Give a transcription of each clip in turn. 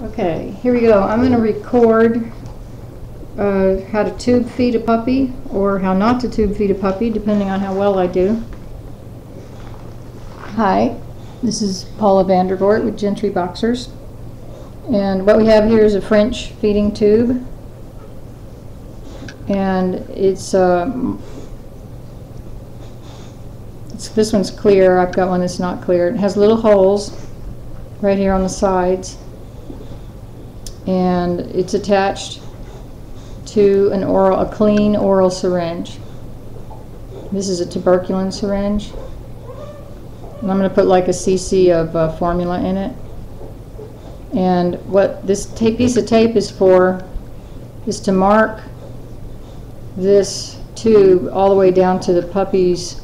Okay, here we go. I'm going to record how to tube feed a puppy, or how not to tube feed a puppy, depending on how well I do. Hi, this is Paula Vandervoort with Gentry Boxers. And what we have here is a French feeding tube. And this one's clear. I've got one that's not clear. It has little holes right here on the sides. And it's attached to a clean oral syringe. This is a tuberculin syringe. And I'm going to put like a cc of formula in it. And what this piece of tape is for is to mark this tube all the way down to the puppy's,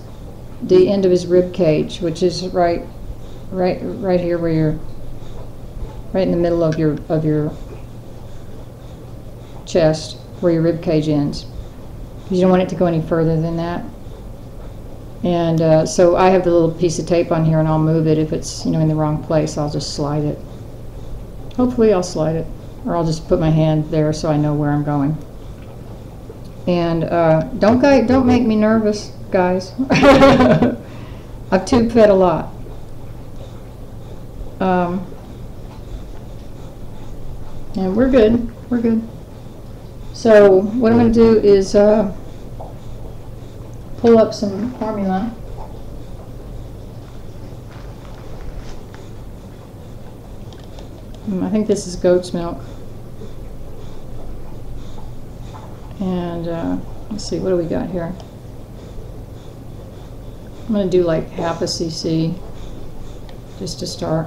the end of his rib cage, which is right here where you're, right in the middle of your chest, where your rib cage ends. You don't want it to go any further than that. And so I have the little piece of tape on here, and I'll move it if it's in the wrong place. I'll just slide it. Hopefully I'll slide it, or I'll just put my hand there so I know where I'm going. And don't make me nervous, guys. I've tube fed a lot. And we're good. We're good. So what I'm going to do is pull up some formula. I think this is goat's milk. And let's see, what do we got here? I'm going to do like half a cc just to start.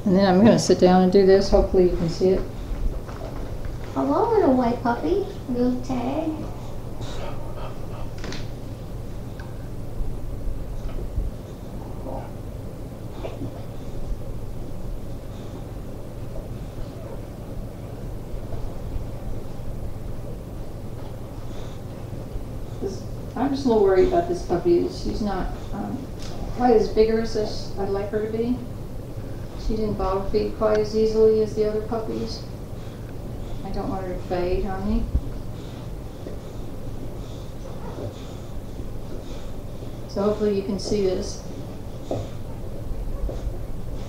And then I'm going to sit down and do this. Hopefully you can see it. Hello, little white puppy. Little tag. I'm just a little worried about this puppy. She's not quite as vigorous as I'd like her to be. She didn't bottle feed quite as easily as the other puppies. I don't want her to fade on me. So hopefully you can see this. And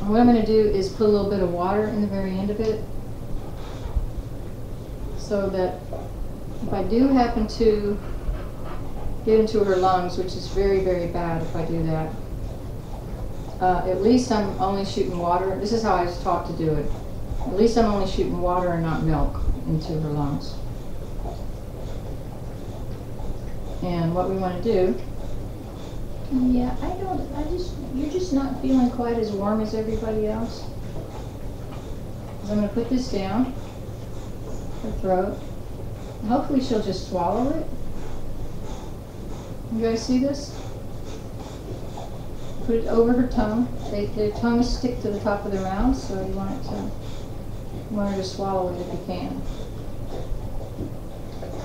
what I'm going to do is put a little bit of water in the very end of it, so that if I do happen to get into her lungs, which is very, very bad if I do that, at least I'm only shooting water. This is how I was taught to do it. At least I'm only shooting water and not milk into her lungs. And what we want to do, yeah, you're just not feeling quite as warm as everybody else. So I'm going to put this down her throat. Hopefully she'll just swallow it. You guys see this? Put it over her tongue. Their tongues stick to the top of their mouths, so you want her to swallow it if you can.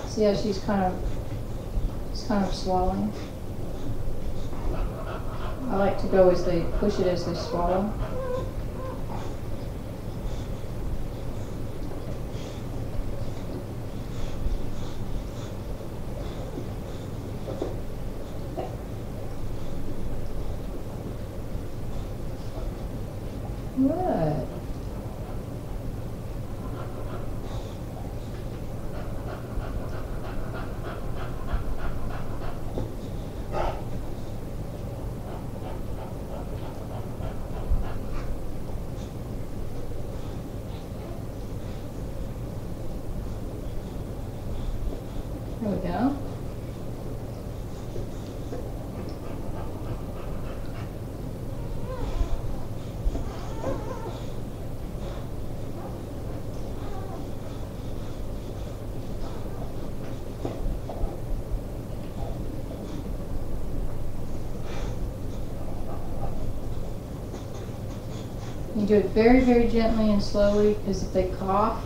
See how she's kind of swallowing. I like to go as they push it as they swallow. Good. There we go. You do it very, very gently and slowly, because if they cough,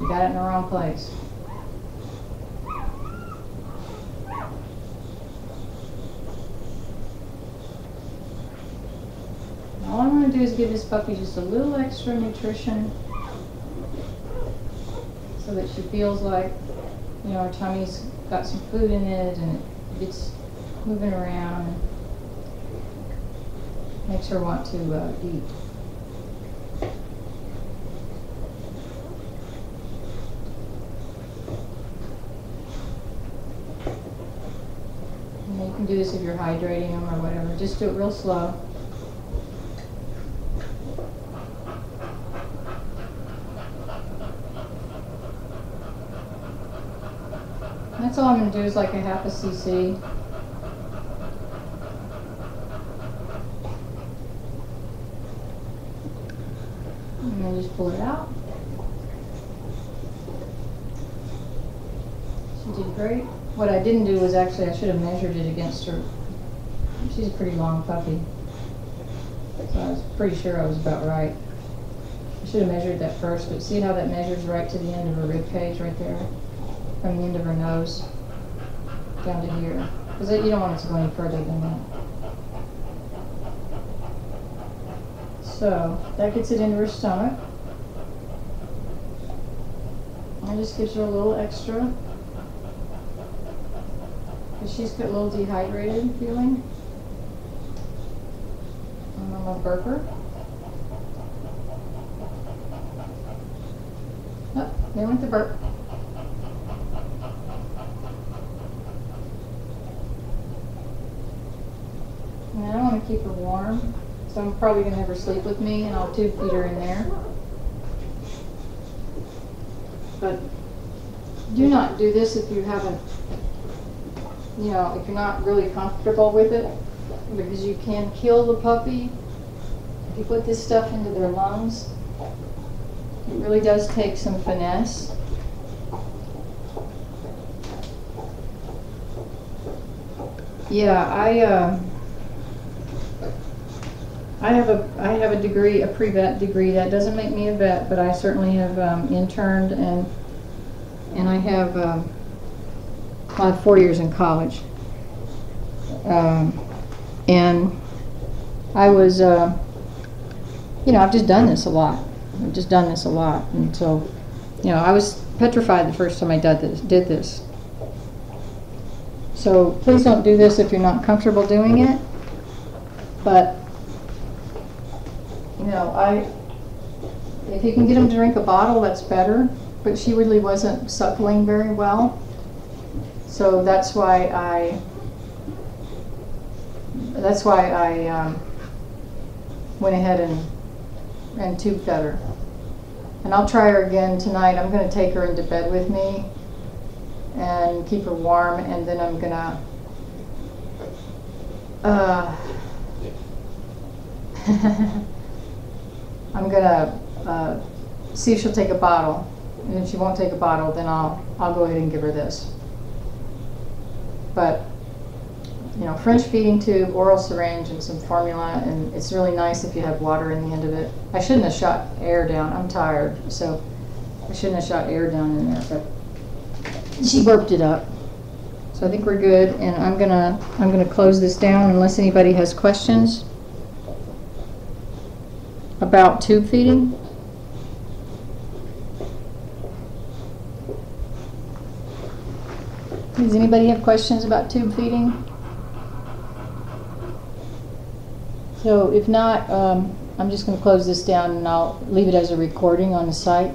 you got it in the wrong place. going to do is give this puppy just a little extra nutrition so that she feels like, you know, her tummy's got some food in it and it gets moving around and makes her want to eat. And you can do this if you're hydrating them or whatever. Just do it real slow. That's all I'm going to do is like a half a cc. And then just pull it out. She did great. What I didn't do was actually I should have measured it against her. She's a pretty long puppy. So I was pretty sure I was about right. I should have measured that first, but see how that measures right to the end of her rib cage right there? From the end of her nose down to here. Because you don't want it to go any further than that. So that gets it into her stomach. And just gives her a little extra. Because she's got a little dehydrated feeling. And I'm going to burp her. Oh, there went the burp. And I want to keep her warm, so I'm probably going to have her sleep with me, and I'll tube feed her in there. But do not do this if you haven't, you know, if you're not really comfortable with it, because you can kill the puppy if you put this stuff into their lungs. It really does take some finesse. Yeah, I have a degree, a pre-vet degree. That doesn't make me a vet, but I certainly have interned and I have well, I have 4 years in college. And I was, you know, I've just done this a lot. And so, you know, I was petrified the first time I did this. So please don't do this if you're not comfortable doing it. But you know, if you can get them to drink a bottle, that's better. But she really wasn't suckling very well, so that's why I went ahead and tube fed her. And I'll try her again tonight. I'm going to take her into bed with me and keep her warm, and then I'm gonna see if she'll take a bottle, and if she won't take a bottle, then I'll go ahead and give her this. But you know, French feeding tube, oral syringe, and some formula, and it's really nice if you have water in the end of it. I shouldn't have shot air down. I'm tired, so I shouldn't have shot air down in there, but she burped it up. So I think we're good, and I'm gonna close this down unless anybody has questions about tube feeding. Does anybody have questions about tube feeding? So if not, I'm just going to close this down and I'll leave it as a recording on the site.